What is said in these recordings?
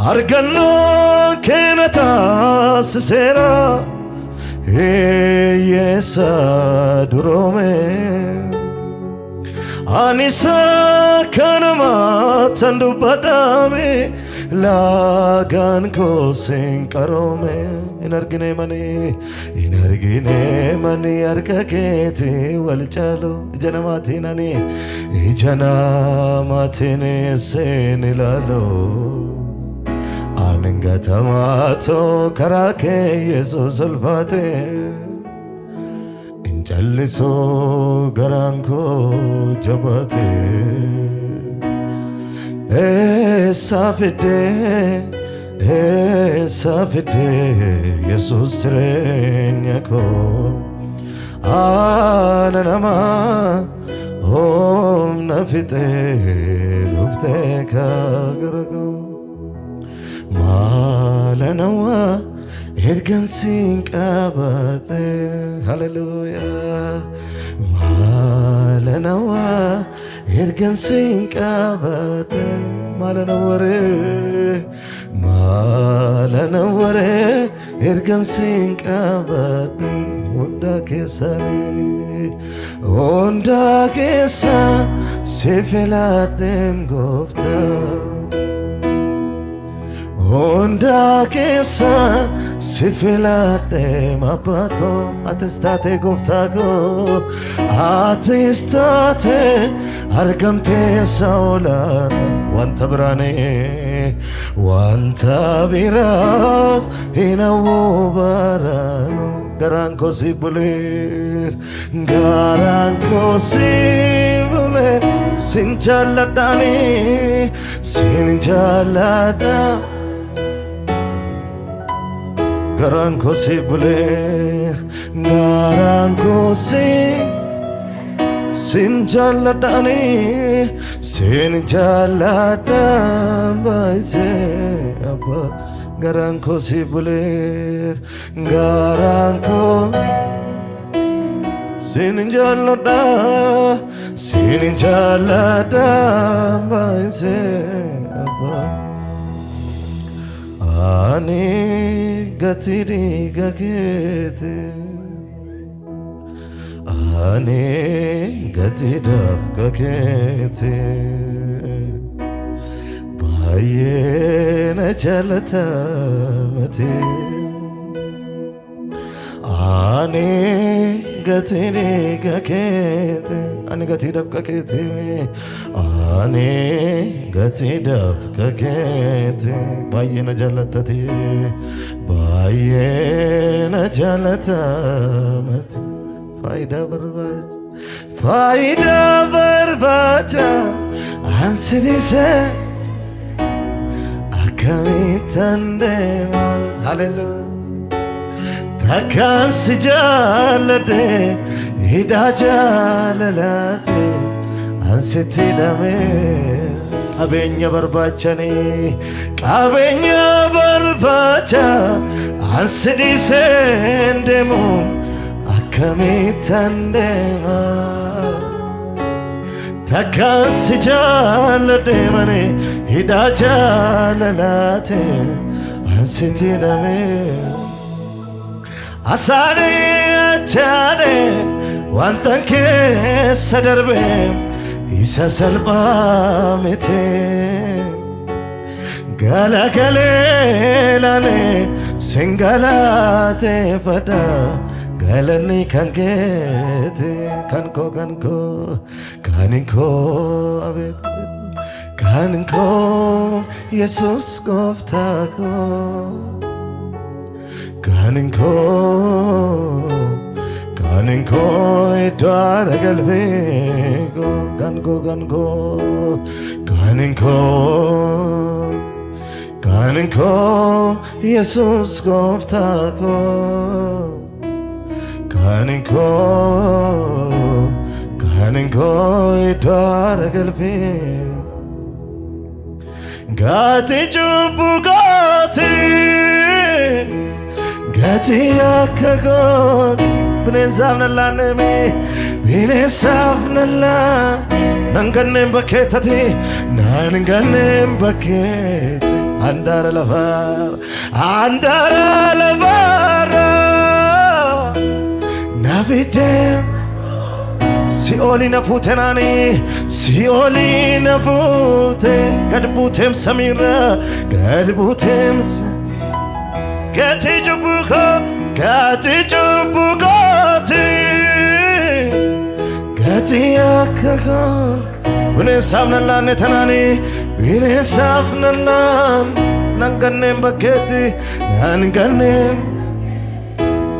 arganno kenata sera yesa durome anisa kanama tandu badame lagan ko senkarome inargine mani arkakete walchalo janamatinani janamatine senilalo anengatamato karake yesus alfate injalliso garanko jabate safide yesus trenyako ananama om nafite lufte kagarago malanawa ergan sinkabare hallelujah malanawa ergan sinkabare malanaware ergan sinkabare onda kesa sefeladem gofta onda kesa sefeladem apako atestate goftako atestate argamte saulan wanta brane wanta viras inawo barano garanko sibulir sinjaladani sinjalada garanko sibulir sinjaladani sinjalada baise abba garanko sibulir garanko sinjalada baise abba ani gatiri gakete ani gatidaf gakete bayena jalata mate ani gatiri gakete ani gatidaf gakete ani gatidaf gakete bayena jalatati bayena jalata mate faida barbacha ansidise akamitandema hallelujah takansjalade hidajalalate ansitidame qabenya barbachani qabenya barbacha ansidise ndemu akamitandema takansjalade mane hidajalalate ansitiname asare achare wantanke sadarbe isa salbamete galagale lale singalate fada galani kangete kanko kaninko abet kaninko yesus goftako kaninko idara galvego gango kaninko yesus goftako kaninko idara galvego gati jubbu gati akagot binesafnala nanganem baketati nanganem baket andare la bara navide sioli nafutenani sioli nafute gadbutem samira gadbutem gati jubuko gati akago Wine savnala netanani Wine savnala Nanganem baketi Nanganem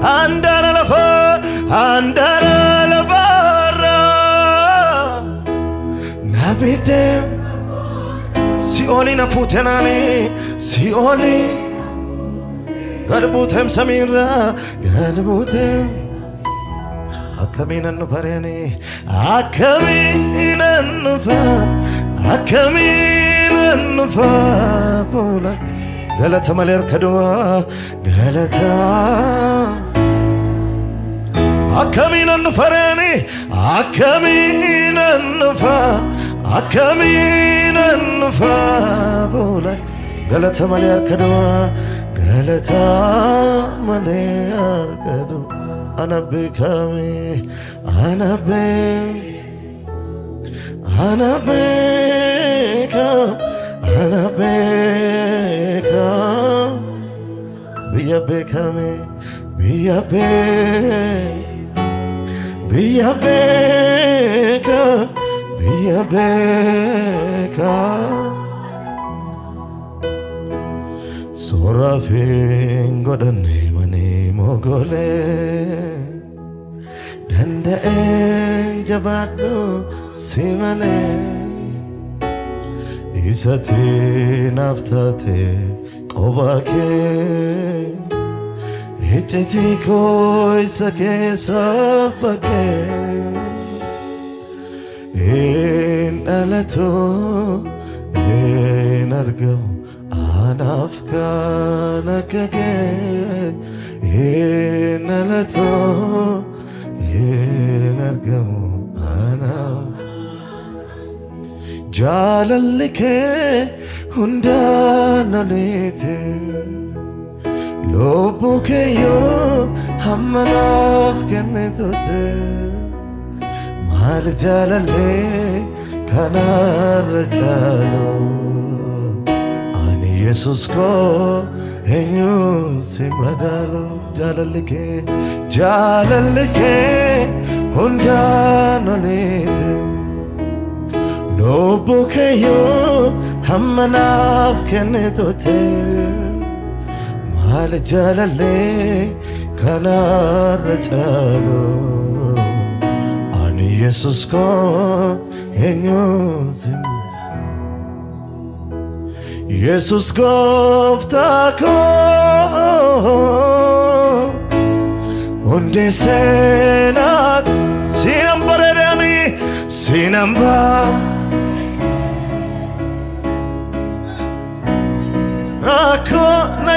Andara la bara Navidem Sioli nafutenani Sioli Garbutem samira Garbutem Akaminan nufareni Akaminan nufa Pula Galata maler kadua Galata Akaminan nufareni Akaminan nufa Pula Galata maler kadua Galata maler kadua Anabekami, Anabeka, Bia bekami, Bia beka, Sorafin godane mani mogole Danda'en jabaddu simale Isati naftate qobake Ejjeti koisa keessa fakke En alatu en argamu Anaaf kana kake en alatu en argamu anaaf Jaalallike hundaan olite Lubbu keeyyoo hamma naaf kennitutte Maal jaalallee kanarra caalu Ani Yesuus koo eenyuun si madaalu Jaalallike hundaan olite Lubbu keeyyoo hamma naaf kennitutte Maal jaalallee kanarra caalu Ani Yesuus koo eenyuun si Yesuus gooftaa koo hundee seenaat sinan bareedani sinan rakkoo na